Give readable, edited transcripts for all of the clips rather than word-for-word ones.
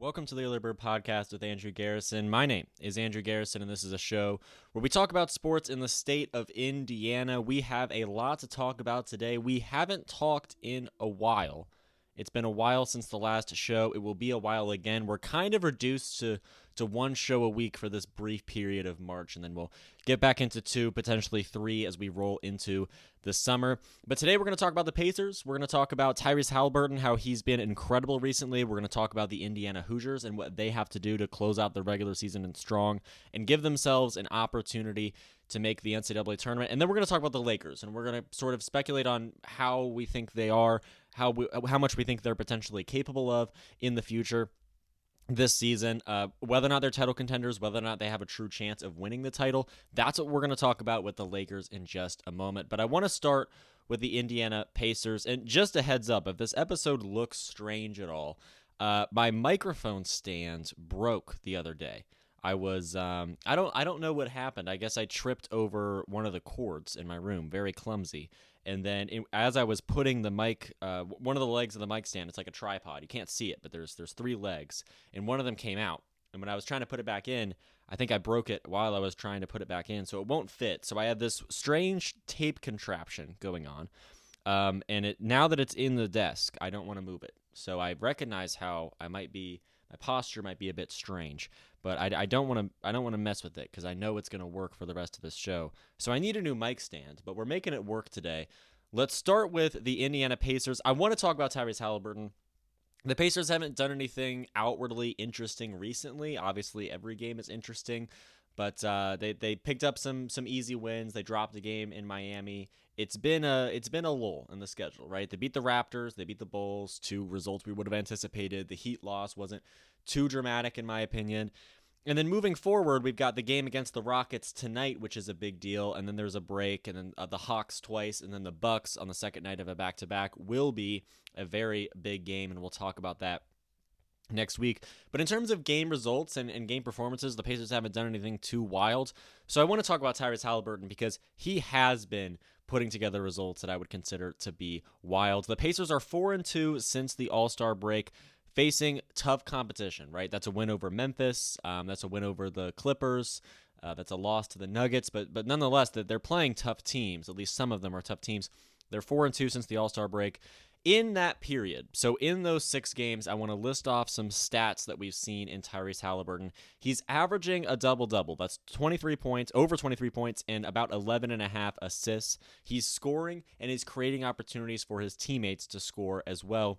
Welcome to the Early Bird Podcast with Andrew Garrison. My name is Andrew Garrison, and this is a show where we talk about sports in the state of Indiana. We have a lot to talk about today. We haven't talked in a while. It's been a while since the last show. It will be a while again. We're kind of reduced to one show a week for this brief period of March, and then we'll get back into 2, potentially 3 as we roll into the summer. But today we're going to talk about the Pacers. We're going to talk about Tyrese Haliburton, how he's been incredible recently. We're going to talk about the Indiana Hoosiers and what they have to do to close out the regular season strong and give themselves an opportunity to make the NCAA tournament. And then we're going to talk about the Lakers, and we're going to sort of speculate on how we think they are, how much we think they're potentially capable of in the future this season, whether or not they're title contenders, whether or not they have a true chance of winning the title. That's what we're going to talk about with the Lakers in just a moment. But I want to start with the Indiana Pacers. And just a heads up, if this episode looks strange at all, my microphone stand broke the other day. I was I don't know what happened. I guess I tripped over one of the cords in my room, very clumsy. And then as I was putting the mic, one of the legs of the mic stand, it's like a tripod. You can't see it, but there's 3 legs, and one of them came out. And when I was trying to put it back in, I think I broke it while I was trying to put it back in, so it won't fit. So I have this strange tape contraption going on, and now that it's in the desk, I don't want to move it. So I recognize how my posture might be a bit strange, but I don't want to mess with it because I know it's going to work for the rest of this show. So I need a new mic stand, but we're making it work today. Let's start with the Indiana Pacers. I want to talk about Tyrese Haliburton. The Pacers haven't done anything outwardly interesting recently. Obviously, every game is interesting, but they picked up some easy wins. They dropped a game in Miami. It's been a lull in the schedule, right? They beat the Raptors, they beat the Bulls, 2 results we would have anticipated. The Heat loss wasn't too dramatic in my opinion. And then moving forward, we've got the game against the Rockets tonight, which is a big deal. And then there's a break, and then the Hawks twice, and then the Bucks on the second night of a back-to-back will be a very big game, and we'll talk about that next week. But in terms of game results and game performances, the Pacers haven't done anything too wild. So I want to talk about Tyrese Haliburton because he has been putting together results that I would consider to be wild. The Pacers are 4-2 since the All-Star break, facing tough competition, right? That's a win over Memphis. That's a win over the Clippers. That's a loss to the Nuggets. But nonetheless, they're playing tough teams. At least some of them are tough teams. They're 4-2 since the All-Star break. In that period, so in those 6 games, I want to list off some stats that we've seen in Tyrese Haliburton. He's averaging a double-double. That's 23 points, over 23 points, and about 11.5 assists. He's scoring, and he's creating opportunities for his teammates to score as well.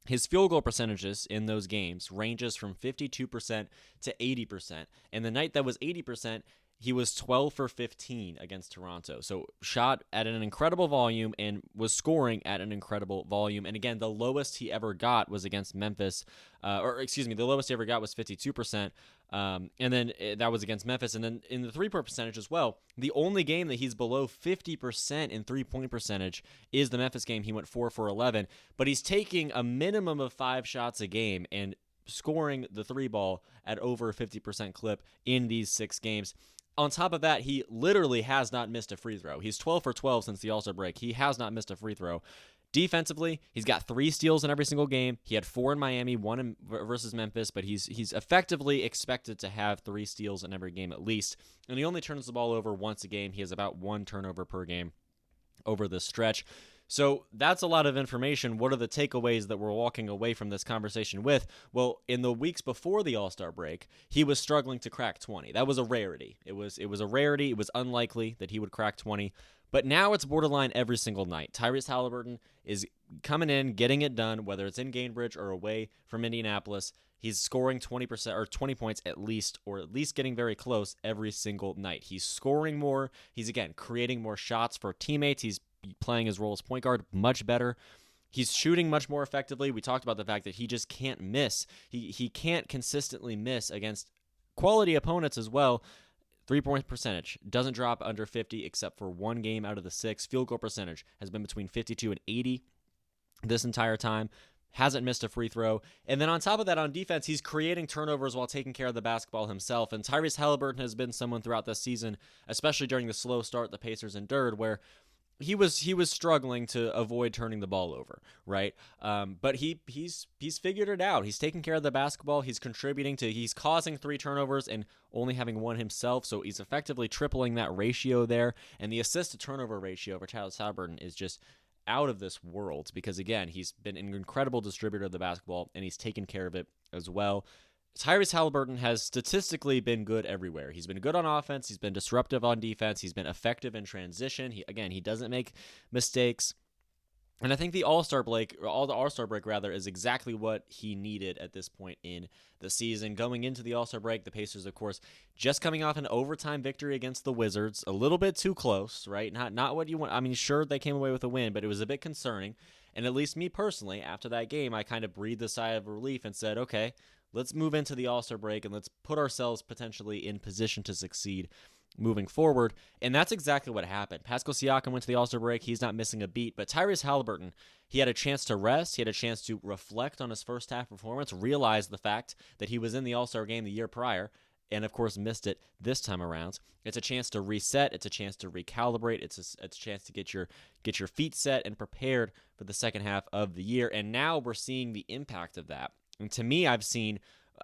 His field goal percentages in those games ranges from 52% to 80%. And the night that was 80%, he was 12 for 15 against Toronto. So shot at an incredible volume and was scoring at an incredible volume. And again, the lowest he ever got was against Memphis. The lowest he ever got was 52%. And then that was against Memphis. And then in the three-point percentage as well, the only game that he's below 50% in three-point percentage is the Memphis game. He went 4 for 11. But he's taking a minimum of 5 shots a game and scoring the 3 ball at over a 50% clip in these 6 games. On top of that, he literally has not missed a free throw. He's 12 for 12 since the All-Star break. He has not missed a free throw. Defensively, he's got 3 steals in every single game. He had 4 in Miami, 1 versus Memphis, but he's effectively expected to have 3 steals in every game at least. And he only turns the ball over once a game. He has about 1 turnover per game over the stretch. So that's a lot of information. What are the takeaways that we're walking away from this conversation with? Well, in the weeks before the All-Star break, he was struggling to crack 20. That was a rarity. It was a rarity. It was unlikely that he would crack 20. But now it's borderline every single night. Tyrese Haliburton is coming in, getting it done, whether it's in Gainbridge or away from Indianapolis. He's scoring 20% or 20 points at least, or at least getting very close every single night. He's scoring more. He's, again, creating more shots for teammates. He's playing his role as point guard much better. He's shooting much more effectively. We talked about the fact that he just can't miss. He can't consistently miss against quality opponents as well. 3-point percentage doesn't drop under 50 except for 1 game out of the 6. Field goal percentage has been between 52 and 80 this entire time. Hasn't missed a free throw. And then on top of that, on defense, he's creating turnovers while taking care of the basketball himself. And Tyrese Haliburton has been someone throughout this season, especially during the slow start the Pacers endured, where he was struggling to avoid turning the ball over, right? But he's figured it out. He's taking care of the basketball. He's contributing to. He's causing 3 turnovers and only having 1 himself. So he's effectively tripling that ratio there. And the assist to turnover ratio for Tyrese Haliburton is just out of this world because again, he's been an incredible distributor of the basketball and he's taken care of it as well. Tyrese Haliburton has statistically been good everywhere. He's been good on offense. He's been disruptive on defense. He's been effective in transition. He doesn't make mistakes. And I think the All-Star break is exactly what he needed at this point in the season. Going into the All-Star break, the Pacers, of course, just coming off an overtime victory against the Wizards, a little bit too close, right? Not what you want. I mean, sure, they came away with a win, but it was a bit concerning. And at least me personally, after that game, I kind of breathed a sigh of relief and said, okay, let's move into the All-Star break and let's put ourselves potentially in position to succeed moving forward. And that's exactly what happened. Pascal Siakam went to the All-Star break. He's not missing a beat. But Tyrese Haliburton, he had a chance to rest. He had a chance to reflect on his first half performance, realize the fact that he was in the All-Star game the year prior, and of course missed it this time around. It's a chance to reset. It's a chance to recalibrate. It's a chance to get your feet set and prepared for the second half of the year. And now we're seeing the impact of that. And to me, I've seen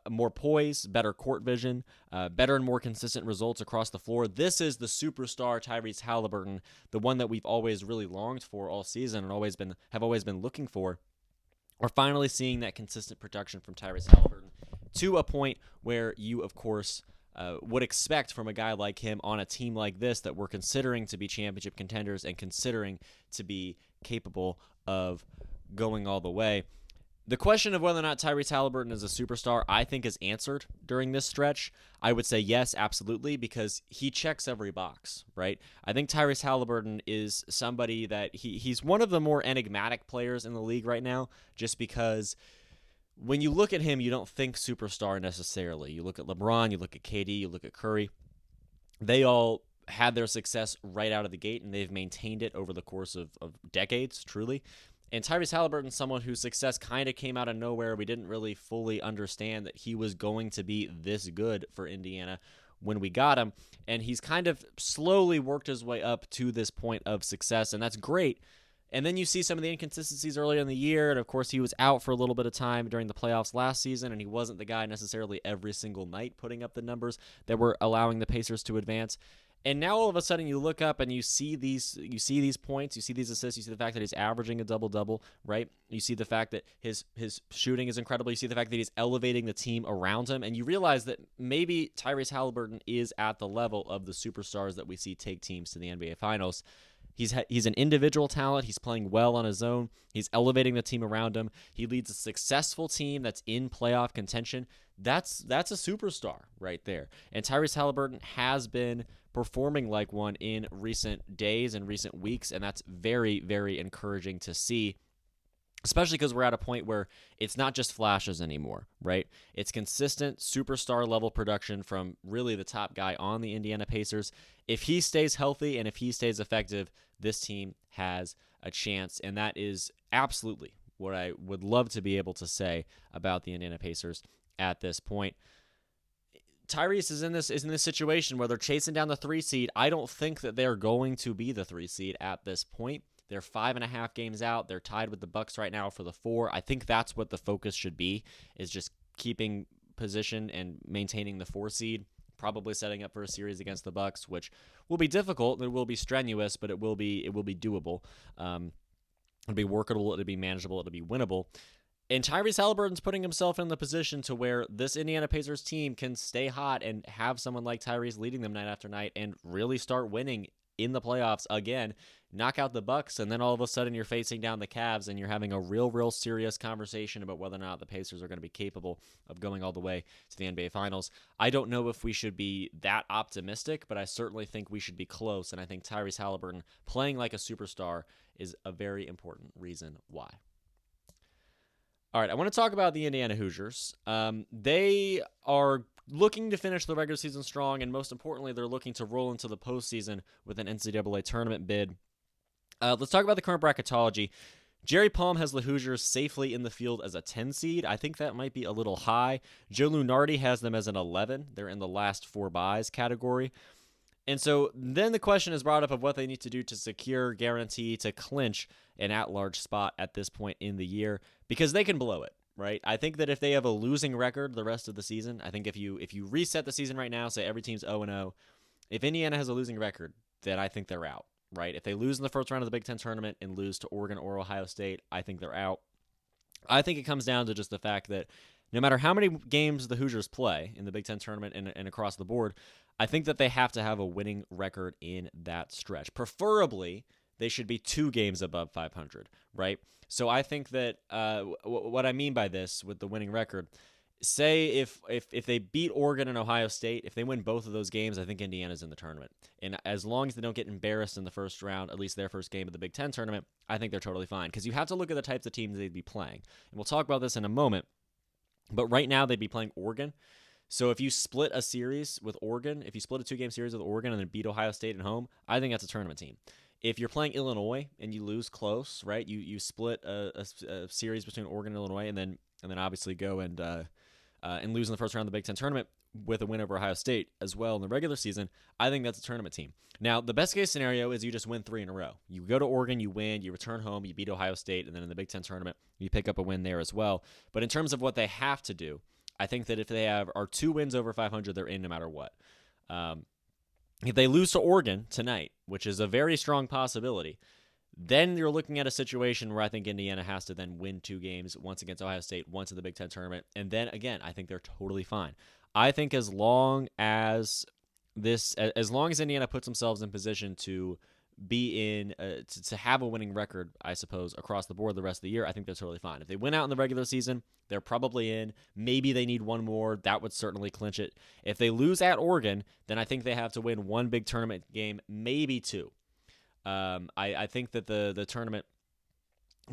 more poise, better court vision, better and more consistent results across the floor. This is the superstar Tyrese Haliburton, the one that we've always really longed for all season and have always been looking for. We're finally seeing that consistent production from Tyrese Haliburton to a point where you, of course, would expect from a guy like him on a team like this that we're considering to be championship contenders and considering to be capable of going all the way. The question of whether or not Tyrese Haliburton is a superstar, I think, is answered during this stretch. I would say yes, absolutely, because he checks every box, right? I think Tyrese Haliburton is somebody that he's one of the more enigmatic players in the league right now, just because when you look at him, you don't think superstar necessarily. You look at LeBron, you look at KD, you look at Curry. They all had their success right out of the gate, and they've maintained it over the course of decades, truly. And Tyrese Haliburton, someone whose success kind of came out of nowhere. We didn't really fully understand that he was going to be this good for Indiana when we got him. And he's kind of slowly worked his way up to this point of success, and that's great. And then you see some of the inconsistencies earlier in the year, and of course he was out for a little bit of time during the playoffs last season, and he wasn't the guy necessarily every single night putting up the numbers that were allowing the Pacers to advance. And now all of a sudden you look up and you see these points, you see these assists, you see the fact that he's averaging a double-double, right? You see the fact that his shooting is incredible. You see the fact that he's elevating the team around him, and you realize that maybe Tyrese Haliburton is at the level of the superstars that we see take teams to the NBA Finals. He's an individual talent. He's playing well on his own. He's elevating the team around him. He leads a successful team that's in playoff contention. That's a superstar right there. And Tyrese Haliburton has been performing like one in recent days and recent weeks, and that's very, very encouraging to see, especially because we're at a point where it's not just flashes anymore, right? It's consistent superstar-level production from really the top guy on the Indiana Pacers. If he stays healthy and if he stays effective, this team has a chance, and that is absolutely what I would love to be able to say about the Indiana Pacers at this point. Tyrese is in this situation where they're chasing down the 3 seed. I don't think that they're going to be the 3 seed at this point. They're 5.5 games out. They're tied with the Bucks right now for the 4. I think that's what the focus should be, is just keeping position and maintaining the 4 seed, probably setting up for a series against the Bucks, which will be difficult. It will be strenuous, but it will be doable. It'll be workable. It'll be manageable. It'll be winnable. And Tyrese Haliburton's putting himself in the position to where this Indiana Pacers team can stay hot and have someone like Tyrese leading them night after night and really start winning in the playoffs again, knock out the Bucks, and then all of a sudden you're facing down the Cavs and you're having a real serious conversation about whether or not the Pacers are going to be capable of going all the way to the NBA Finals. I don't know if we should be that optimistic, but I certainly think we should be close, and I think Tyrese Haliburton playing like a superstar is a very important reason why. All right, I want to talk about the Indiana Hoosiers. They are looking to finish the regular season strong, and most importantly, they're looking to roll into the postseason with an NCAA tournament bid. Let's talk about the current bracketology. Jerry Palm has the Hoosiers safely in the field as a 10 seed. I think that might be a little high. Joe Lunardi has them as an 11. They're in the last 4 buys category. And so then the question is brought up of what they need to do to secure, guarantee, to clinch an at-large spot at this point in the year, because they can blow it, right? I think that if they have a losing record the rest of the season, I think if you reset the season right now, say every team's 0-0, if Indiana has a losing record, then I think they're out, right? If they lose in the first round of the Big Ten tournament and lose to Oregon or Ohio State, I think they're out. I think it comes down to just the fact that no matter how many games the Hoosiers play in the Big Ten tournament and across the board, I think that they have to have a winning record in that stretch. Preferably, they should be 2 games above 500, right? So I think that what I mean by this with the winning record, say if they beat Oregon and Ohio State, if they win both of those games, I think Indiana's in the tournament. And as long as they don't get embarrassed in the first round, at least their first game of the Big Ten tournament, I think they're totally fine. Because you have to look at the types of teams they'd be playing. And we'll talk about this in a moment. But right now, they'd be playing Oregon. So if you split a series with Oregon, if you split a 2-game series with Oregon and then beat Ohio State at home, I think that's a tournament team. If you're playing Illinois and you lose close, right, you split a series between Oregon and Illinois, and then obviously go and lose in the first round of the Big Ten tournament with a win over Ohio State as well in the regular season, I think that's a tournament team. Now, the best case scenario is you just win 3 in a row. You go to Oregon, you win, you return home, you beat Ohio State, and then in the Big Ten tournament, you pick up a win there as well. But in terms of what they have to do, I think that if they are 2 wins over 500, they're in no matter what. If they lose to Oregon tonight, which is a very strong possibility, then you're looking at a situation where I think Indiana has to then win 2 games, once against Ohio State, once in the Big Ten tournament, and then again, I think they're totally fine. I think as long as Indiana puts themselves in position to be in to have a winning record, I suppose, across the board the rest of the year, I think they're totally fine. If they win out in the regular season, they're probably in. Maybe they need 1 more. That would certainly clinch it. If they lose at Oregon, then I think they have to win 1 big tournament game, maybe 2. I think that the tournament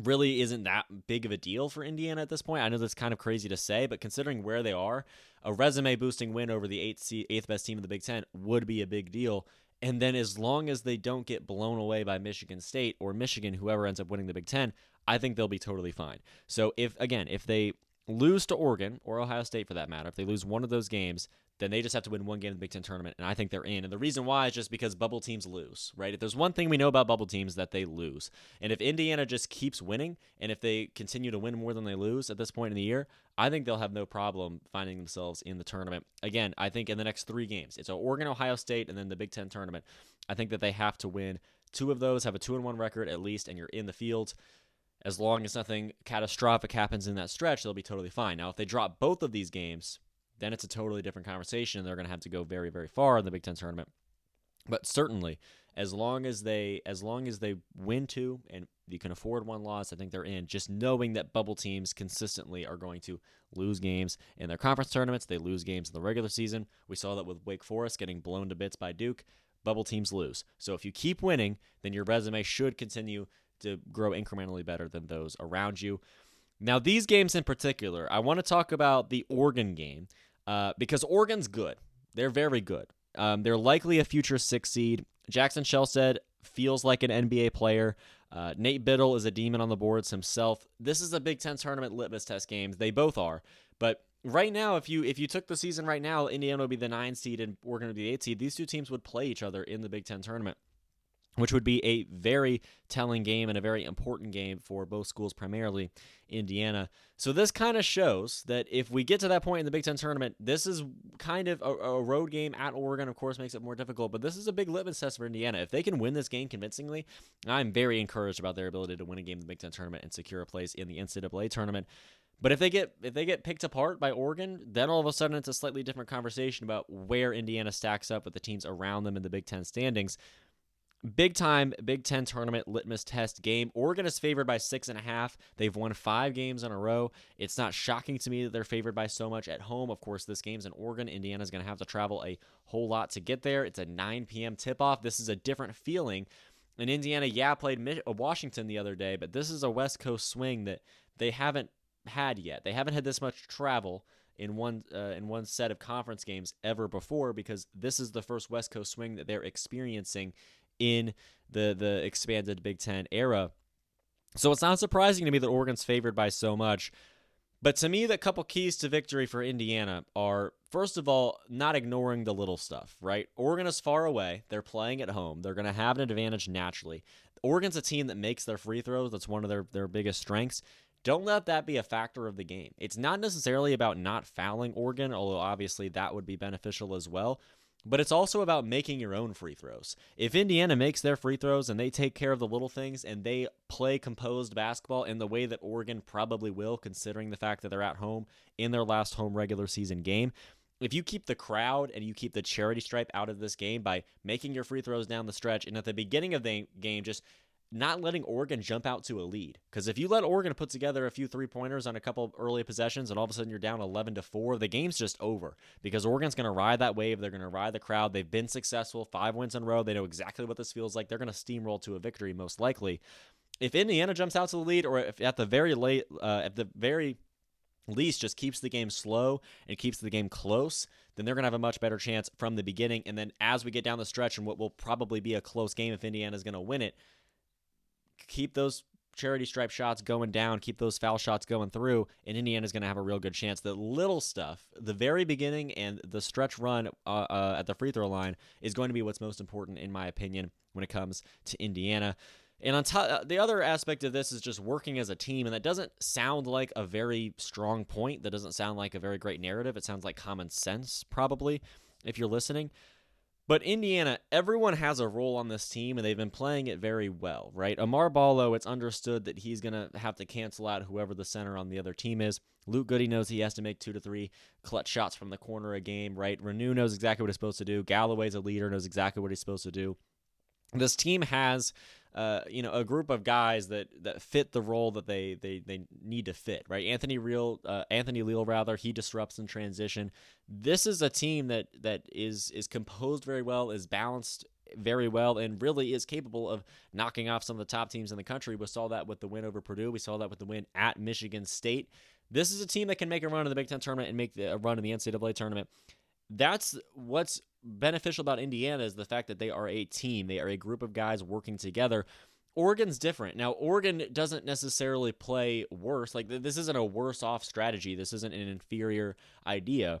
really isn't that big of a deal for Indiana at this point. I know that's kind of crazy to say, but considering where they are, a resume-boosting win over the 8th best team in the Big Ten would be a big deal. And then as long as they don't get blown away by Michigan State or Michigan, whoever ends up winning the Big Ten, I think they'll be totally fine. So if they lose to Oregon or Ohio State for that matter, if they lose one of those games, then they just have to win 1 game in the Big Ten tournament, and I think they're in. And the reason why is just because bubble teams lose, right? If there's one thing we know about bubble teams, that they lose. And if Indiana just keeps winning, and if they continue to win more than they lose at this point in the year, I think they'll have no problem finding themselves in the tournament. Again, I think in the next 3 games, it's Oregon, Ohio State, and then the Big Ten tournament. I think that they have to win 2 of those, have a 2-1 record at least, and you're in the field. As long as nothing catastrophic happens in that stretch, they'll be totally fine. Now, if they drop both of these games, then it's a totally different conversation. They're going to have to go very, very far in the Big Ten tournament. But certainly, as long as they win 2 and you can afford 1 loss, I think they're in. Just knowing that bubble teams consistently are going to lose games in their conference tournaments, they lose games in the regular season. We saw that with Wake Forest getting blown to bits by Duke. Bubble teams lose. So if you keep winning, then your resume should continue to grow incrementally better than those around you. Now, these games in particular, I want to talk about the Oregon game because Oregon's good. They're very good. They're likely a future 6 seed. Jackson Shelstead feels like an NBA player. Nate Biddle is a demon on the boards himself. This is a Big Ten tournament litmus test game. They both are. But right now, if you took the season right now, Indiana would be the 9 seed and Oregon would be the 8 seed. These 2 teams would play each other in the Big Ten tournament, which would be a very telling game and a very important game for both schools, primarily Indiana. So this kind of shows that if we get to that point in the Big Ten tournament, this is kind of a road game at Oregon, of course, makes it more difficult, but this is a big litmus test for Indiana. If they can win this game convincingly, I'm very encouraged about their ability to win a game in the Big Ten tournament and secure a place in the NCAA tournament. But if they get picked apart by Oregon, then all of a sudden it's a slightly different conversation about where Indiana stacks up with the teams around them in the Big Ten standings. Big-time Big Ten tournament litmus test game. Oregon is favored by 6.5. They've won 5 games in a row. It's not shocking to me that they're favored by so much at home. Of course, this game's in Oregon. Indiana's going to have to travel a whole lot to get there. It's a 9 p.m. tip-off. This is a different feeling. And Indiana, played Washington the other day, but this is a West Coast swing that they haven't had yet. They haven't had this much travel in one set of conference games ever before, because this is the first West Coast swing that they're experiencing in the expanded Big Ten era. So it's not surprising to me that Oregon's favored by so much. But to me, the couple keys to victory for Indiana are, first of all, not ignoring the little stuff, right? Oregon is far away. They're playing at home. They're going to have an advantage naturally. Oregon's a team that makes their free throws. That's one of their biggest strengths. Don't let that be a factor of the game. It's not necessarily about not fouling Oregon, although obviously that would be beneficial as well. But it's also about making your own free throws. If Indiana makes their free throws and they take care of the little things and they play composed basketball in the way that Oregon probably will, considering the fact that they're at home in their last home regular season game, if you keep the crowd and you keep the charity stripe out of this game by making your free throws down the stretch and at the beginning of the game just not letting Oregon jump out to a lead. Because if you let Oregon put together a few three-pointers on a couple early possessions and all of a sudden you're down 11-4, the game's just over. Because Oregon's going to ride that wave. They're going to ride the crowd. They've been successful. 5 wins in a row. They know exactly what this feels like. They're going to steamroll to a victory most likely. If Indiana jumps out to the lead, or if at the very least just keeps the game slow and keeps the game close, then they're going to have a much better chance from the beginning. And then as we get down the stretch and what will probably be a close game if Indiana's going to win it, keep those charity stripe shots going down, keep those foul shots going through, and Indiana's going to have a real good chance. The little stuff, the very beginning and the stretch run at the free throw line is going to be what's most important, in my opinion, when it comes to Indiana. And on top, the other aspect of this is just working as a team, and that doesn't sound like a very strong point. That doesn't sound like a very great narrative. It sounds like common sense, probably, if you're listening. But Indiana, everyone has a role on this team, and they've been playing it very well, right? Amar Ballo, it's understood that he's going to have to cancel out whoever the center on the other team is. Luke Goody knows he has to make 2 to 3 clutch shots from the corner a game, right? Renew knows exactly what he's supposed to do. Galloway's a leader, knows exactly what he's supposed to do. This team has a group of guys that fit the role that they need to fit, right? Anthony Leal, he disrupts in transition. This is a team that is composed very well, is balanced very well, and really is capable of knocking off some of the top teams in the country. We saw that with the win over Purdue. We saw that with the win at Michigan State. This is a team that can make a run in the Big Ten tournament and make a run in the NCAA tournament. That's what's beneficial about Indiana, is the fact that they are a team. They are a group of guys working together. Oregon's different. Now, Oregon doesn't necessarily play worse. Like, this isn't a worse-off strategy. This isn't an inferior idea.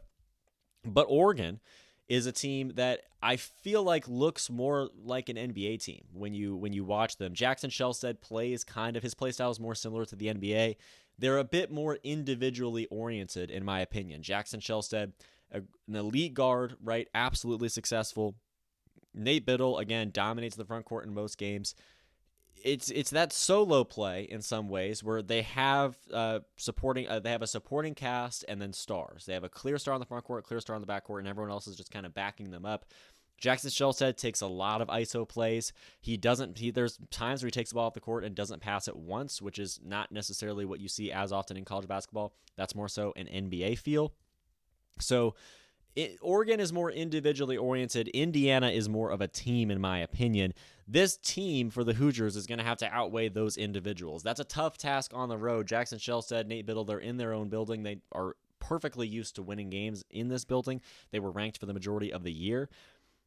But Oregon is a team that I feel like looks more like an NBA team when you watch them. Jackson Shelstead plays his play style is more similar to the NBA. They're a bit more individually oriented, in my opinion. Jackson Shelstead, an elite guard, right? Absolutely successful. Nate Biddle, again, dominates the front court in most games. It's that solo play in some ways where they have a supporting cast and then stars. They have a clear star on the front court, clear star on the back court, and everyone else is just kind of backing them up. Jackson Shelstead takes a lot of ISO plays. There's times where he takes the ball off the court and doesn't pass it once, which is not necessarily what you see as often in college basketball. That's more so an NBA feel. So Oregon is more individually oriented. Indiana is more of a team, in my opinion. This team for the Hoosiers is going to have to outweigh those individuals. That's a tough task on the road. Jackson Shelstead, Nate Biddle, they're in their own building. They are perfectly used to winning games in this building. They were ranked for the majority of the year.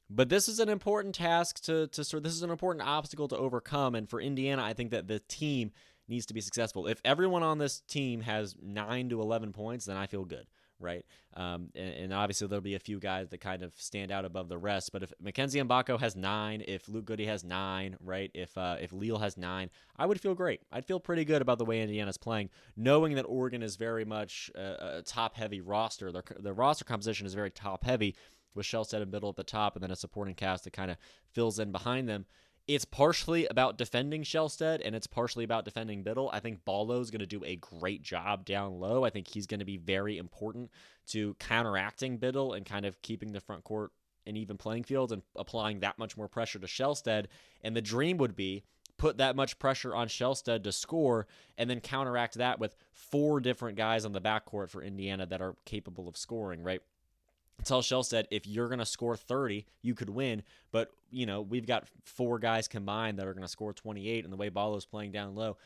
But this is an important task this is an important obstacle to overcome. And for Indiana, I think that the team needs to be successful. If everyone on this team has 9 to 11 points, then I feel good. Right, and obviously there'll be a few guys that kind of stand out above the rest. But if Mackenzie Mbako has 9, if Luke Goody has 9, right, if Leal has 9, I would feel great. I'd feel pretty good about the way Indiana's playing, knowing that Oregon is very much a top-heavy roster. Their roster composition is very top-heavy, with Shelstead and Biddle at the top, and then a supporting cast that kind of fills in behind them. It's partially about defending Shelstead, and it's partially about defending Biddle. I think Ballo's going to do a great job down low. I think he's going to be very important to counteracting Biddle and kind of keeping the front court an even playing field and applying that much more pressure to Shelstead. And the dream would be put that much pressure on Shelstead to score and then counteract that with 4 different guys on the backcourt for Indiana that are capable of scoring, right? Tell Shelstead, if you're going to score 30, you could win. But, we've got 4 guys combined that are going to score 28, and the way Ballo's playing down low,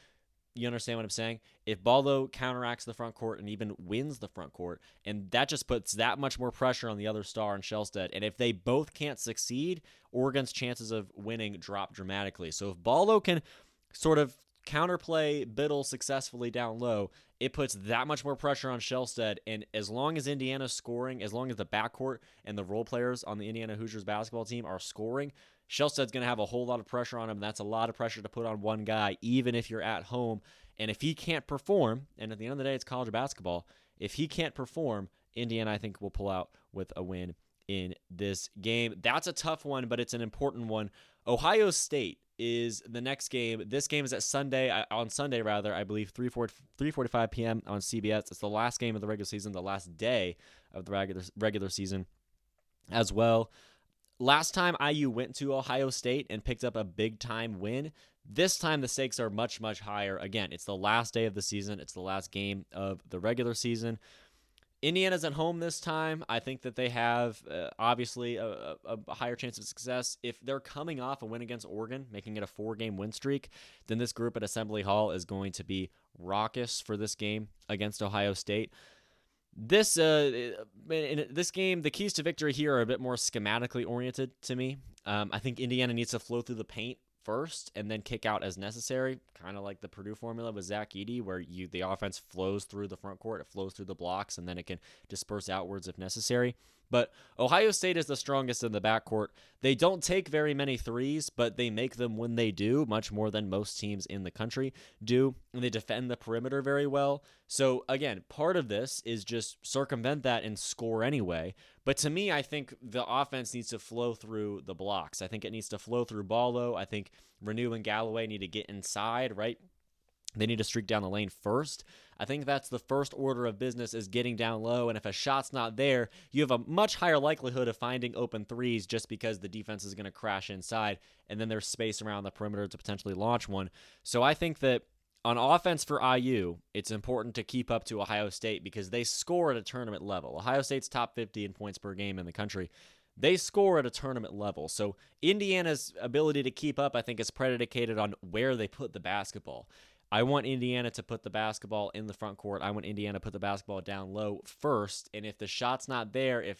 you understand what I'm saying? If Ballo counteracts the front court and even wins the front court, and that just puts that much more pressure on the other star and Shelstead, and if they both can't succeed, Oregon's chances of winning drop dramatically. So if Ballo can sort of counterplay Biddle successfully down low, it puts that much more pressure on Shelstead. And as long as Indiana's scoring, as long as the backcourt and the role players on the Indiana Hoosiers basketball team are scoring, Shelstead's going to have a whole lot of pressure on him. And that's a lot of pressure to put on one guy, even if you're at home. And if he can't perform, and at the end of the day, it's college basketball, if he can't perform, Indiana, I think, will pull out with a win in this game. That's a tough one, but it's an important one. Ohio State is the next game. This game is on Sunday, I believe, 3:45 p.m. on CBS. It's the last game of the regular season, the last day of the regular season as well. Last time IU went to Ohio State and picked up a big-time win. This time the stakes are much, much higher. Again, it's the last day of the season. It's the last game of the regular season. Indiana's at home this time. I think that they have, obviously, a higher chance of success. If they're coming off a win against Oregon, making it a 4-game win streak, then this group at Assembly Hall is going to be raucous for this game against Ohio State. In this game, the keys to victory here are a bit more schematically oriented to me. I think Indiana needs to flow through the paint first and then kick out as necessary, kind of like the Purdue formula with Zach Edey, where the offense flows through the front court, it flows through the blocks, and then it can disperse outwards if necessary. But Ohio State is the strongest in the backcourt. They don't take very many threes, but they make them when they do, much more than most teams in the country do, and they defend the perimeter very well. So, again, part of this is just circumvent that and score anyway. But to me, I think the offense needs to flow through the blocks. I think it needs to flow through Ballo. I think Renew and Galloway need to get inside, right? They need to streak down the lane first. I think that's the first order of business, is getting down low, and if a shot's not there, you have a much higher likelihood of finding open threes just because the defense is going to crash inside, and then there's space around the perimeter to potentially launch one. So I think that on offense for IU, it's important to keep up to Ohio State because they score at a tournament level. Ohio State's top 50 in points per game in the country. They score at a tournament level. So Indiana's ability to keep up, I think, is predicated on where they put the basketball. I want Indiana to put the basketball in the front court. I want Indiana to put the basketball down low first. And if the shot's not there,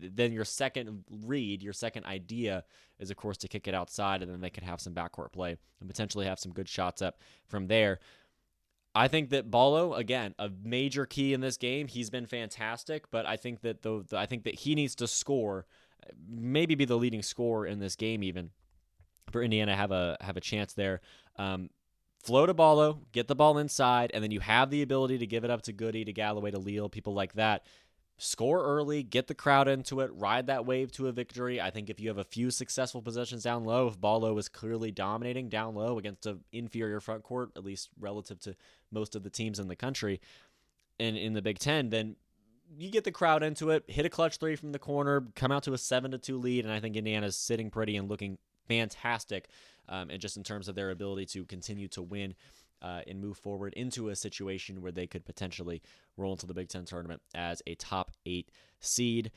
then your second read, your second idea is, of course, to kick it outside, and then they could have some backcourt play and potentially have some good shots up from there. I think that Ballo, again, a major key in this game. He's been fantastic, but I think that he needs to score, maybe be the leading scorer in this game even, for Indiana to have a chance there. Flow to Ballo, get the ball inside, and then you have the ability to give it up to Goody, to Galloway, to Leal, people like that. Score early, get the crowd into it, ride that wave to a victory. I think if you have a few successful possessions down low, if Ballo is clearly dominating down low against an inferior front court, at least relative to most of the teams in the country and in the Big Ten, then you get the crowd into it, hit a clutch three from the corner, come out to a 7-2 lead, and I think Indiana's sitting pretty and looking fantastic, and just in terms of their ability to continue to win and move forward into a situation where they could potentially roll into the Big Ten tournament as a top 8 seed.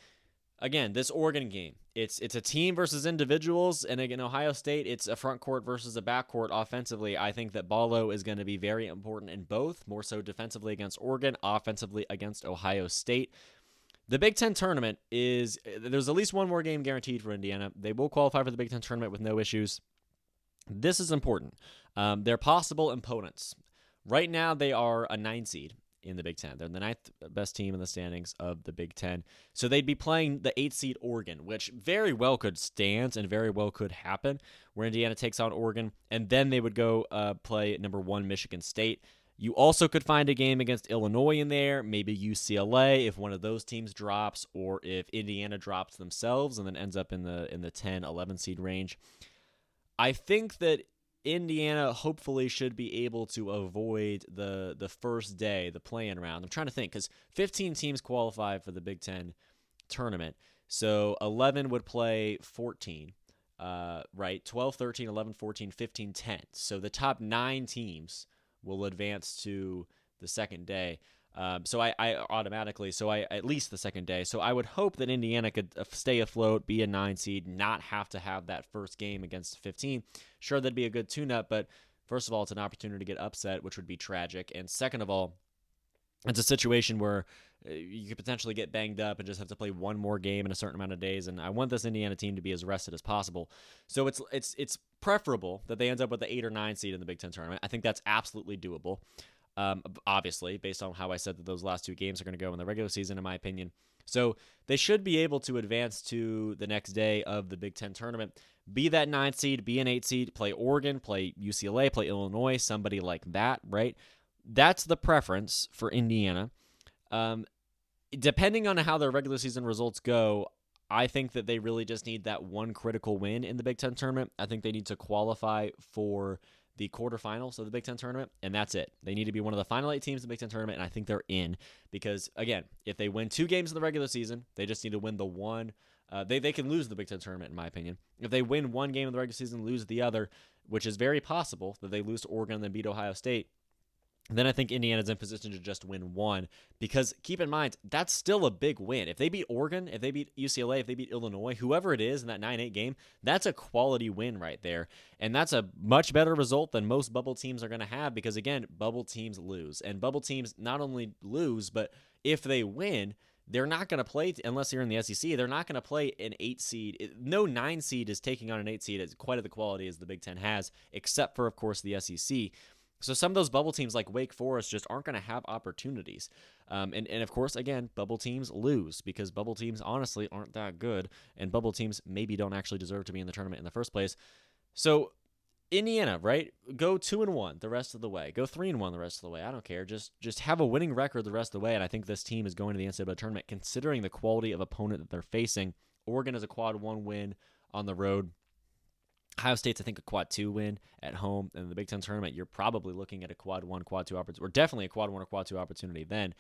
Again, this Oregon game, it's a team versus individuals, and again, Ohio State, it's a front court versus a back court offensively. I think that Ballo is going to be very important in both, more so defensively against Oregon, offensively against Ohio State. The Big Ten tournament there's at least one more game guaranteed for Indiana. They will qualify for the Big Ten tournament with no issues. This is important. They're possible opponents. Right now, they are a 9 seed in the Big Ten. They're the 9th best team in the standings of the Big Ten. So they'd be playing the 8 seed Oregon, which very well could stand and very well could happen, where Indiana takes on Oregon, and then they would go play number 1 Michigan State. You also could find a game against Illinois in there, maybe UCLA if one of those teams drops, or if Indiana drops themselves and then ends up in the 10-11 seed range. I think that Indiana hopefully should be able to avoid the first day, the play-in round. I'm trying to think, because 15 teams qualify for the Big Ten tournament. So 11 would play 14, right? 12, 13, 11, 14, 15, 10. So the top 9 teams will advance to the second day. So I at least the second day. So I would hope that Indiana could stay afloat, be a 9 seed, not have to have that first game against 15. Sure, that'd be a good tune-up, but first of all, it's an opportunity to get upset, which would be tragic. And second of all, it's a situation where you could potentially get banged up and just have to play one more game in a certain amount of days. And I want this Indiana team to be as rested as possible. So it's preferable that they end up with the 8 or 9 seed in the Big Ten tournament. I think that's absolutely doable. Obviously, based on how I said that those last 2 games are going to go in the regular season, in my opinion. So they should be able to advance to the next day of the Big Ten tournament, be that 9 seed, be an 8 seed, play Oregon, play UCLA, play Illinois, somebody like that, right? That's the preference for Indiana. Depending on how their regular season results go, I think that they really just need that one critical win in the Big Ten tournament. I think they need to qualify for the quarterfinals of the Big Ten tournament, and that's it. They need to be one of the final 8 teams in the Big Ten tournament, and I think they're in because, again, if they win 2 games in the regular season, they just need to win the one. They can lose the Big Ten tournament, in my opinion. If they win 1 game in the regular season, lose the other, which is very possible that they lose to Oregon and then beat Ohio State, then I think Indiana's in position to just win 1 because keep in mind, that's still a big win. If they beat Oregon, if they beat UCLA, if they beat Illinois, whoever it is in that 9-8 game, that's a quality win right there. And that's a much better result than most bubble teams are going to have because, again, bubble teams lose. And bubble teams not only lose, but if they win, they're not going to play, unless you're in the SEC, they're not going to play an 8 seed. No 9 seed is taking on an 8 seed as quite at the quality as the Big Ten has, except for, of course, the SEC. So some of those bubble teams like Wake Forest just aren't going to have opportunities. And of course, again, bubble teams lose because bubble teams honestly aren't that good, and bubble teams maybe don't actually deserve to be in the tournament in the first place. So Indiana, right? Go 2-1 the rest of the way. Go 3-1 the rest of the way. I don't care. Just have a winning record the rest of the way, and I think this team is going to the NCAA tournament considering the quality of opponent that they're facing. Oregon is a quad 1 win on the road. Ohio State's, I think, a quad 2 win at home. In the Big Ten tournament, you're probably looking at a quad 1, quad 2 opportunity, or definitely a quad 1 or quad 2 opportunity then.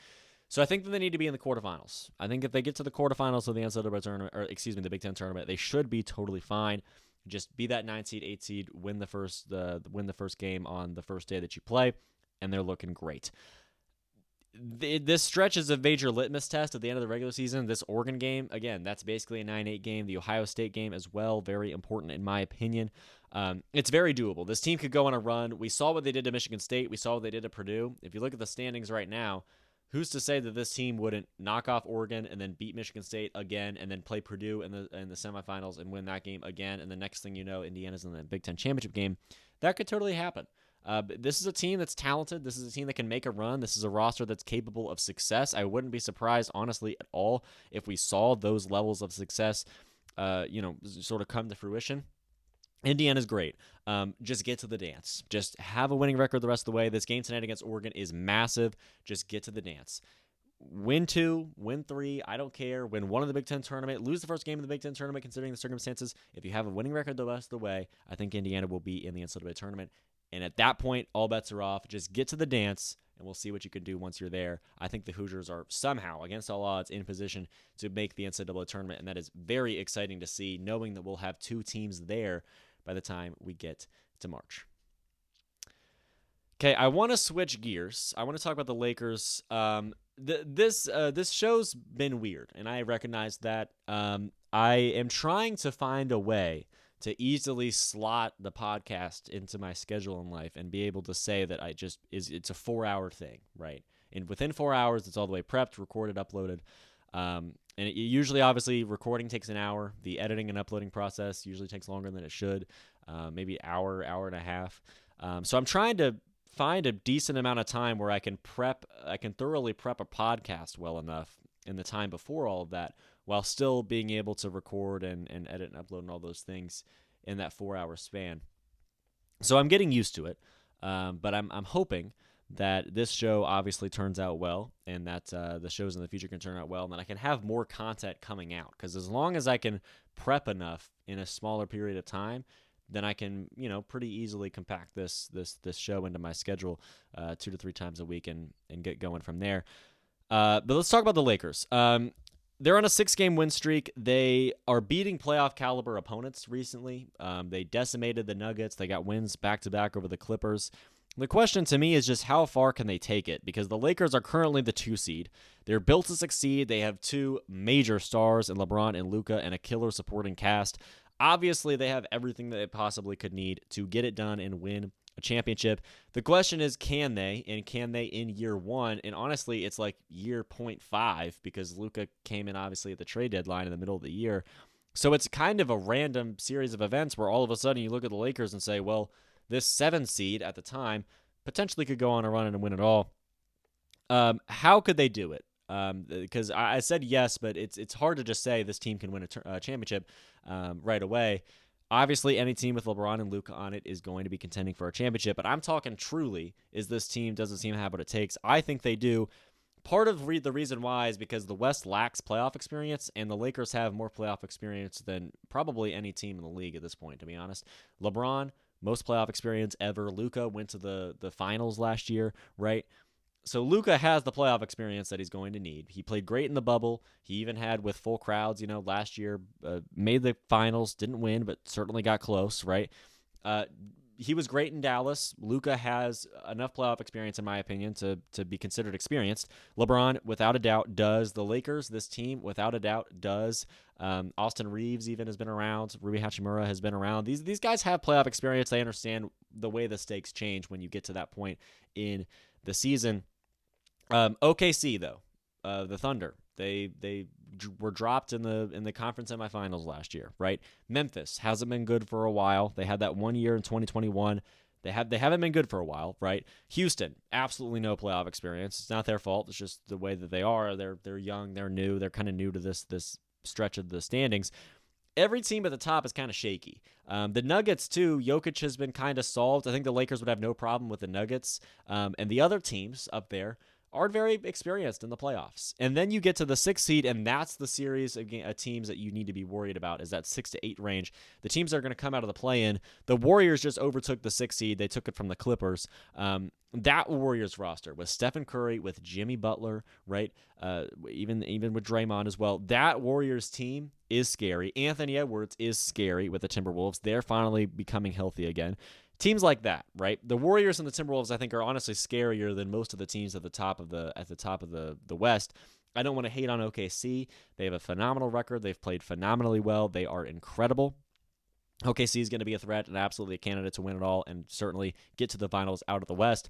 So I think that they need to be in the quarterfinals. I think if they get to the quarterfinals of the NCAA tournament, or excuse me, the Big Ten tournament, they should be totally fine. Just be that 9 seed, 8 seed, win the first game on the first day that you play, and they're looking great. This stretch is a major litmus test at the end of the regular season. This Oregon game, again, that's basically a 9-8 game. The Ohio State game as well, very important in my opinion. It's very doable. This team could go on a run. We saw what they did to Michigan State. We saw what they did to Purdue. If you look at the standings right now, who's to say that this team wouldn't knock off Oregon and then beat Michigan State again and then play Purdue in the semifinals and win that game again, and the next thing you know, Indiana's in the Big Ten championship game? That could totally happen. This is a team that's talented. This is a team that can make a run. This is a roster that's capable of success. I wouldn't be surprised, honestly, at all if we saw those levels of success, sort of come to fruition. Indiana's great. Just get to the dance. Just have a winning record the rest of the way. This game tonight against Oregon is massive. Just get to the dance. Win 2, win 3, I don't care. Win 1 of the Big Ten tournament. Lose the first game of the Big Ten tournament considering the circumstances. If you have a winning record the rest of the way, I think Indiana will be in the NCAA tournament. And at that point, all bets are off. Just get to the dance, and we'll see what you can do once you're there. I think the Hoosiers are somehow, against all odds, in position to make the NCAA tournament, and that is very exciting to see, knowing that we'll have 2 teams there by the time we get to March. Okay, I want to switch gears. I want to talk about the Lakers. This show's been weird, and I recognize that. I am trying to find a way to easily slot the podcast into my schedule in life and be able to say that it's a 4-hour thing, right? And within 4 hours, it's all the way prepped, recorded, uploaded. And it usually, obviously, recording takes an hour. The editing and uploading process usually takes longer than it should, maybe hour and a half. So I'm trying to find a decent amount of time where I can thoroughly prep a podcast well enough in the time before all of that, while still being able to record and edit and upload and all those things in that 4-hour span. So I'm getting used to it, but I'm hoping that this show obviously turns out well, and that the shows in the future can turn out well, and that I can have more content coming out. Because as long as I can prep enough in a smaller period of time, then I can, pretty easily compact this show into my schedule 2 to 3 times a week and get going from there. But let's talk about the Lakers. They're on a 6-game win streak. They are beating playoff caliber opponents recently. They decimated the Nuggets. They got wins back-to-back over the Clippers. The question to me is just how far can they take it? Because the Lakers are currently the 2 seed. They're built to succeed. They have 2 major stars in LeBron and Luka and a killer supporting cast. Obviously, they have everything that they possibly could need to get it done and win a championship. The question is, can they? And can they in year one? And honestly, it's like year 0.5 because Luka came in obviously at the trade deadline in the middle of the year. So it's kind of a random series of events where all of a sudden you look at the Lakers and say, well, this 7 seed at the time potentially could go on a run and win it all. How could they do it? Because I said yes, but it's hard to just say this team can win a championship right away. Obviously, any team with LeBron and Luka on it is going to be contending for a championship, but I'm talking truly, is this team doesn't seem to have what it takes. I think they do. Part of the reason why is because the West lacks playoff experience, and the Lakers have more playoff experience than probably any team in the league at this point, to be honest. LeBron, most playoff experience ever. Luka went to the finals last year, right? So Luka has the playoff experience that he's going to need. He played great in the bubble. He even had with full crowds, last year, made the finals, didn't win, but certainly got close, right? He was great in Dallas. Luka has enough playoff experience, in my opinion, to be considered experienced. LeBron, without a doubt, does. The Lakers, this team, without a doubt, does. Austin Reeves even has been around. Rui Hachimura has been around. These guys have playoff experience. They understand the way the stakes change when you get to that point in the season. OKC though, the Thunder, they were dropped in the conference semifinals last year, right? Memphis hasn't been good for a while. They had that 1 year in 2021. They haven't been good for a while, right? Houston, absolutely no playoff experience. It's not their fault. It's just the way that they are. They're young. They're new. They're kind of new to this stretch of the standings. Every team at the top is kind of shaky. The Nuggets, too, Jokic has been kind of solved. I think the Lakers would have no problem with the Nuggets. And the other teams up there are very experienced in the playoffs. And then you get to the 6th seed, and that's the series of teams that you need to be worried about, is that 6 to 8 range. The teams that are going to come out of the play-in, the Warriors just overtook the 6th seed. They took it from the Clippers. That Warriors roster with Stephen Curry, with Jimmy Butler, right? Even with Draymond as well. That Warriors team is scary. Anthony Edwards is scary with the Timberwolves. They're finally becoming healthy again. Teams like that, right? The Warriors and the Timberwolves, I think, are honestly scarier than most of the teams at the top of the West. I don't want to hate on OKC. They have a phenomenal record. They've played phenomenally well. They are incredible. OKC is going to be a threat and absolutely a candidate to win it all and certainly get to the finals out of the West.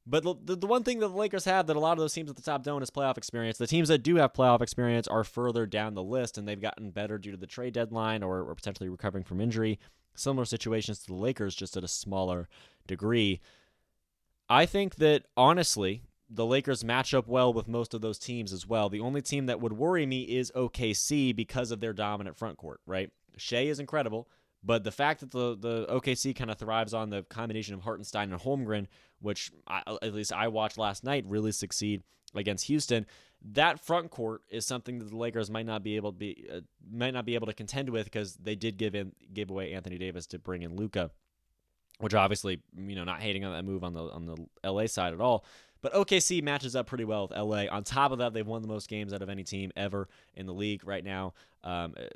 But the one thing that the Lakers have that a lot of those teams at the top don't is playoff experience. The teams that do have playoff experience are further down the list, and they've gotten better due to the trade deadline or potentially recovering from injury. Similar situations to the Lakers, just at a smaller degree. I think that, honestly, the Lakers match up well with most of those teams as well. The only team that would worry me is OKC because of their dominant front court, right? Shea is incredible, but the fact that the OKC kind of thrives on the combination of Hartenstein and Holmgren, which at least I watched last night, really succeed against Houston. That front court is something that the Lakers might not be able to contend with because they did give away Anthony Davis to bring in Luka, which obviously, not hating on that move on the LA side at all. But OKC matches up pretty well with LA. On top of that, they've won the most games out of any team ever in the league right now.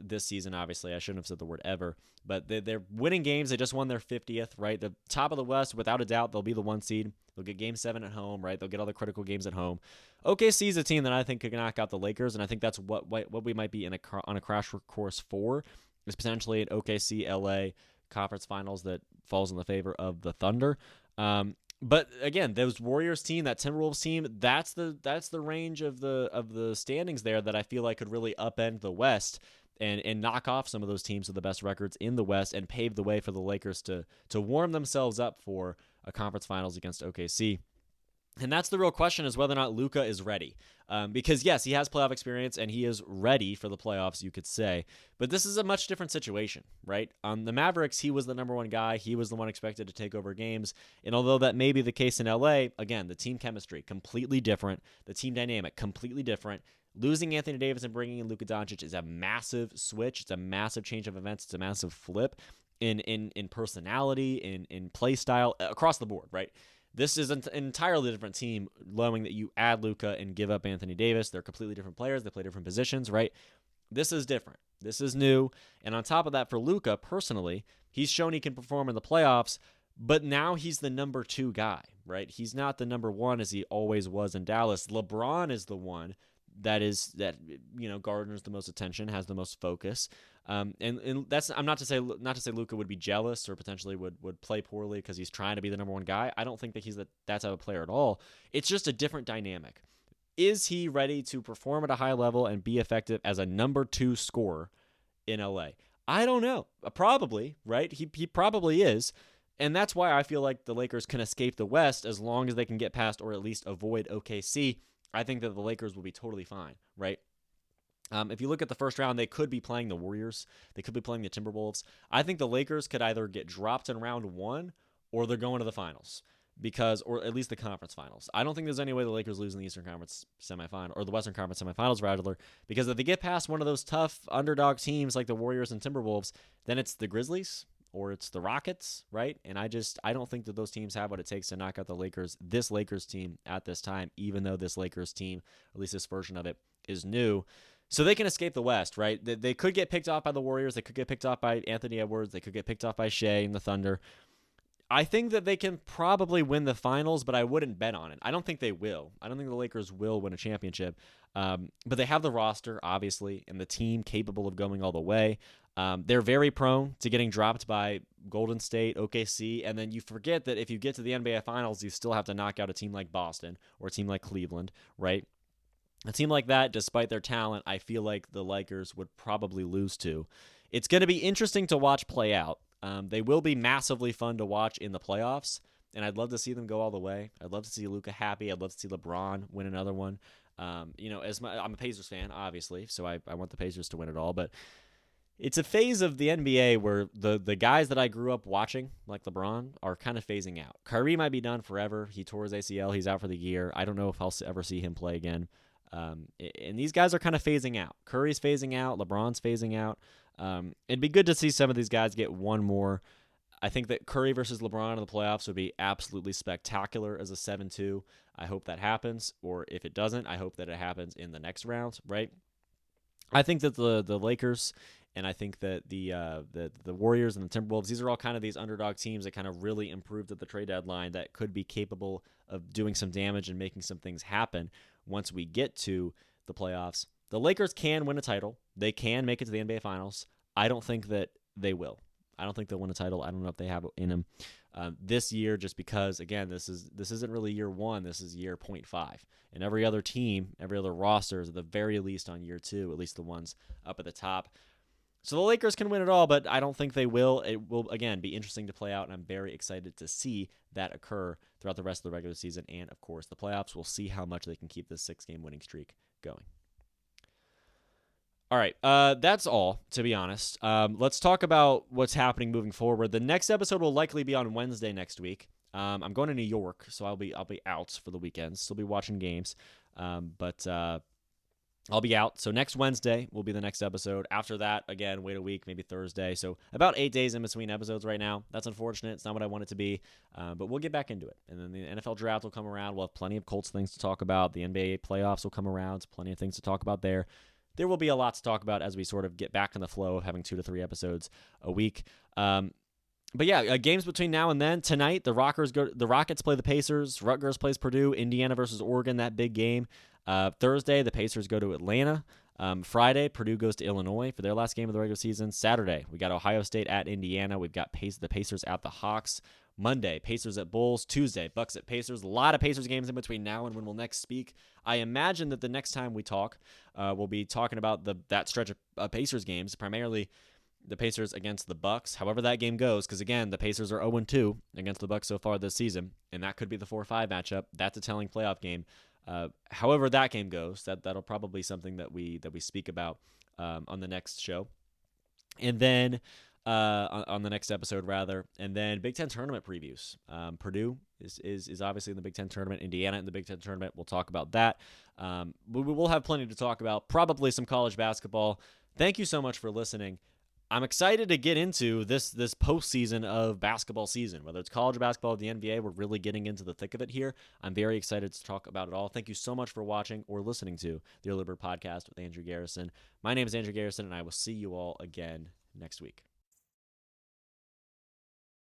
This season, obviously, I shouldn't have said the word ever. But they're winning games. They just won their 50th, right? The top of the West, without a doubt, they'll be the 1 seed. They'll get Game 7 at home, right? They'll get all the critical games at home. OKC is a team that I think could knock out the Lakers, and I think that's what we might be on a crash course for, is potentially an OKC-LA conference finals that falls in the favor of the Thunder. But again, those Warriors team, that Timberwolves team, that's the range of the standings there that I feel like could really upend the West and knock off some of those teams with the best records in the West and pave the way for the Lakers to warm themselves up for a conference finals against OKC. And that's the real question, is whether or not Luka is ready. Because, yes, he has playoff experience, and he is ready for the playoffs, you could say. But this is a much different situation, right? On the Mavericks, he was the number one guy. He was the one expected to take over games. And although that may be the case in LA, again, the team chemistry, completely different. The team dynamic, completely different. Losing Anthony Davis and bringing in Luka Doncic is a massive switch. It's a massive change of events. It's a massive flip in personality, in play style, across the board, right? This is an entirely different team, knowing that you add Luka and give up Anthony Davis. They're completely different players. They play different positions, right? This is different. This is new. And on top of that, for Luka, personally, he's shown he can perform in the playoffs, but now he's the number 2 guy, right? He's not the number 1 as he always was in Dallas. LeBron is the one garners the most attention, has the most focus. And that's I'm not to say Luka would be jealous or potentially would play poorly because he's trying to be the number one guy. I don't think that he's that type of player at all. It's just a different dynamic. Is he ready to perform at a high level and be effective as a number 2 scorer in LA? I don't know. Probably, right? He probably is. And that's why I feel like the Lakers can escape the West as long as they can get past or at least avoid OKC. I think that the Lakers will be totally fine, right? If you look at the first round, they could be playing the Warriors. They could be playing the Timberwolves. I think the Lakers could either get dropped in round 1 or they're going to the finals. Or at least the conference finals. I don't think there's any way the Lakers lose in the Eastern Conference semifinal or the Western Conference semifinals rather, because if they get past one of those tough underdog teams like the Warriors and Timberwolves, then it's the Grizzlies or it's the Rockets, right? And I don't think that those teams have what it takes to knock out this Lakers team at this time, even though this Lakers team, at least this version of it, is new. So they can escape the West, right? They could get picked off by the Warriors. They could get picked off by Anthony Edwards. They could get picked off by Shea and the Thunder. I think that they can probably win the finals, but I wouldn't bet on it. I don't think they will. I don't think the Lakers will win a championship. But they have the roster, obviously, and the team capable of going all the way. They're very prone to getting dropped by Golden State, OKC, and then you forget that if you get to the NBA Finals, you still have to knock out a team like Boston or a team like Cleveland, right? A team like that, despite their talent, I feel like the Lakers would probably lose to. It's going to be interesting to watch play out. They will be massively fun to watch in the playoffs, and I'd love to see them go all the way. I'd love to see Luka happy. I'd love to see LeBron win another one. I'm a Pacers fan, obviously, so I want the Pacers to win it all, but it's a phase of the NBA where the guys that I grew up watching, like LeBron, are kind of phasing out. Kyrie might be done forever. He tore his ACL. He's out for the year. I don't know if I'll ever see him play again. And these guys are kind of phasing out. Curry's phasing out. LeBron's phasing out. It'd be good to see some of these guys get one more. I think that Curry versus LeBron in the playoffs would be absolutely spectacular as a 7-2. I hope that happens, or if it doesn't, I hope that it happens in the next round, right? I think that the Lakers and I think that the Warriors and the Timberwolves, these are all kind of these underdog teams that kind of really improved at the trade deadline that could be capable of doing some damage and making some things happen once we get to the playoffs. The Lakers can win a title. They can make it to the NBA Finals. I don't think that they will. I don't think they'll win a title. I don't know if they have it in them this year, just because, again, this isn't really year 1. This is year 0.5. And every other team, every other roster is at the very least on year 2, at least the ones up at the top. So the Lakers can win it all, but I don't think they will. It will, again, be interesting to play out, and I'm very excited to see that occur throughout the rest of the regular season and, of course, the playoffs. We'll see how much they can keep this 6-game winning streak going. All right, that's all, to be honest. Let's talk about what's happening moving forward. The next episode will likely be on Wednesday next week. I'm going to New York, so I'll be out for the weekend. Still be watching games, but I'll be out. So next Wednesday will be the next episode. After that, again, wait a week, maybe Thursday. So about 8 days in between episodes right now. That's unfortunate. It's not what I want it to be, but we'll get back into it. And then the NFL draft will come around. We'll have plenty of Colts things to talk about. The NBA playoffs will come around. Plenty of things to talk about there. There will be a lot to talk about as we sort of get back in the flow of having 2 to 3 episodes a week. But yeah, games between now and then. Tonight, the Rockets play the Pacers. Rutgers plays Purdue. Indiana versus Oregon, that big game. Thursday, the Pacers go to Atlanta. Friday, Purdue goes to Illinois for their last game of the regular season. Saturday, we got Ohio State at Indiana. We've got the Pacers at the Hawks. Monday, Pacers at Bulls. Tuesday, Bucks at Pacers. A lot of Pacers games in between now and when we'll next speak. I imagine that the next time we talk, we'll be talking about that stretch of Pacers games, primarily the Pacers against the Bucks. However that game goes, because again, the Pacers are 0-2 against the Bucks so far this season, and that could be the 4-5 matchup. That's a telling playoff game. However that game goes, that'll probably be something that we speak about on the next show. And then on the next episode, rather. And then Big Ten tournament previews. Purdue is obviously in the Big Ten tournament. Indiana in the Big Ten tournament. We'll talk about that. We'll have plenty to talk about. Probably some college basketball. Thank you so much for listening. I'm excited to get into this postseason of basketball season, whether it's college basketball or the NBA. We're really getting into the thick of it here. I'm very excited to talk about it all. Thank you so much for watching or listening to the Early Bird Podcast with Andrew Garrison. My name is Andrew Garrison, and I will see you all again next week.